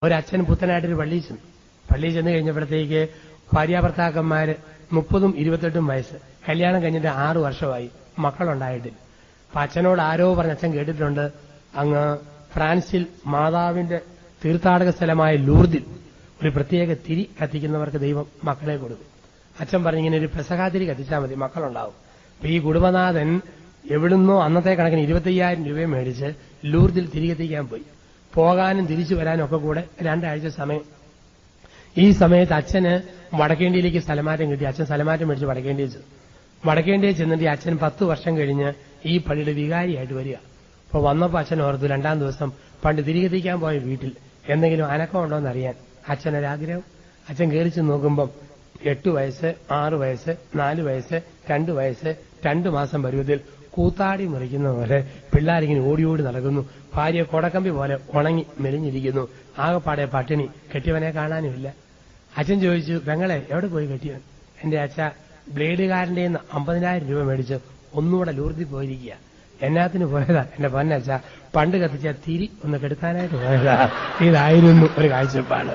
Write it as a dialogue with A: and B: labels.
A: ഒരച്ഛൻ പുത്തനായിട്ടൊരു പള്ളിയിൽ ചെന്ന് കഴിഞ്ഞപ്പോഴത്തേക്ക് ഭാര്യാഭർത്താക്കന്മാര് 30ഉം 28ഉം വയസ്സ്, കല്യാണം കഴിഞ്ഞിട്ട് 6 വർഷമായി, മക്കളുണ്ടായിട്ടില്ല. അപ്പൊ അച്ഛനോട് ആരോ പറഞ്ഞ അച്ഛൻ കേട്ടിട്ടുണ്ട്, അങ്ങ് ഫ്രാൻസിൽ മാതാവിന്റെ തീർത്ഥാടക സ്ഥലമായ ലൂർദിൽ ഒരു പ്രത്യേക തിരി കത്തിക്കുന്നവർക്ക് ദൈവം മക്കളെ കൊടുക്കും. അച്ഛൻ പറഞ്ഞിങ്ങനെ ഒരു പെസഹാതിരി കത്തിച്ചാൽ മതി, മക്കളുണ്ടാവും. അപ്പൊ ഈ കുടുംബനാഥൻ എവിടുന്നോ അന്നത്തെ കണക്കിന് 25,000 രൂപ മേടിച്ച് ലൂർദിൽ തിരി കത്തിക്കാൻ പോയി. പോകാനും തിരിച്ചു വരാനും ഒക്കെ കൂടെ 2 ആഴ്ച സമയം. ഈ സമയത്ത് അച്ഛന് വടക്കേണ്ടിയിലേക്ക് സ്ഥലമാറ്റം കിട്ടി. അച്ഛൻ സ്ഥലമാറ്റം മേടിച്ച് വടക്കേണ്ടിയിൽ ചെന്നിട്ട് അച്ഛൻ 10 വർഷം കഴിഞ്ഞ് ഈ പള്ളിയുടെ വികാരിയായിട്ട് വരിക. അപ്പൊ വന്നപ്പോ അച്ഛൻ ഓർത്തു, 2-ാം ദിവസം പണ്ട് തിരികെത്തിക്കാൻ പോയ വീട്ടിൽ എന്തെങ്കിലും അനക്കമുണ്ടോ എന്നറിയാൻ അച്ഛനൊരാഗ്രഹം. അച്ഛൻ കയറിച്ച് നോക്കുമ്പം 8 വയസ്സ്, 6 വയസ്സ്, 4 വയസ്സ്, 2 വയസ്സ്, 2 മാസം പരുവത്തിൽ കൂത്താടി മുറിക്കുന്ന പോലെ പിള്ളേരിങ്ങനെ ഓടി നടക്കുന്നു. ഭാര്യ കൊടക്കമ്പി പോലെ ഉണങ്ങി മെലിഞ്ഞിരിക്കുന്നു. ആകെപ്പാടെ പട്ടിണി, കെട്ടിയവനെ കാണാനുമില്ല. അച്ഛൻ ചോദിച്ചു, പെങ്ങളെ എവിടെ പോയി കെട്ടിയവൻ? എന്റെ അച്ഛ ബ്ലേഡുകാരന്റെ 50,000 രൂപ മേടിച്ച് ഒന്നുകൂടെ ലൂർദിൽ പോയിരിക്കുക. എന്നാത്തിന് പോയതാ? എന്റെ പൊന്നച്ഛ, പണ്ട് കത്തിച്ച തിരി ഒന്ന് കെടുത്താനായിട്ട് പോയതാ. ഇതായിരുന്നു ഒരു കാഴ്ചപ്പാട്.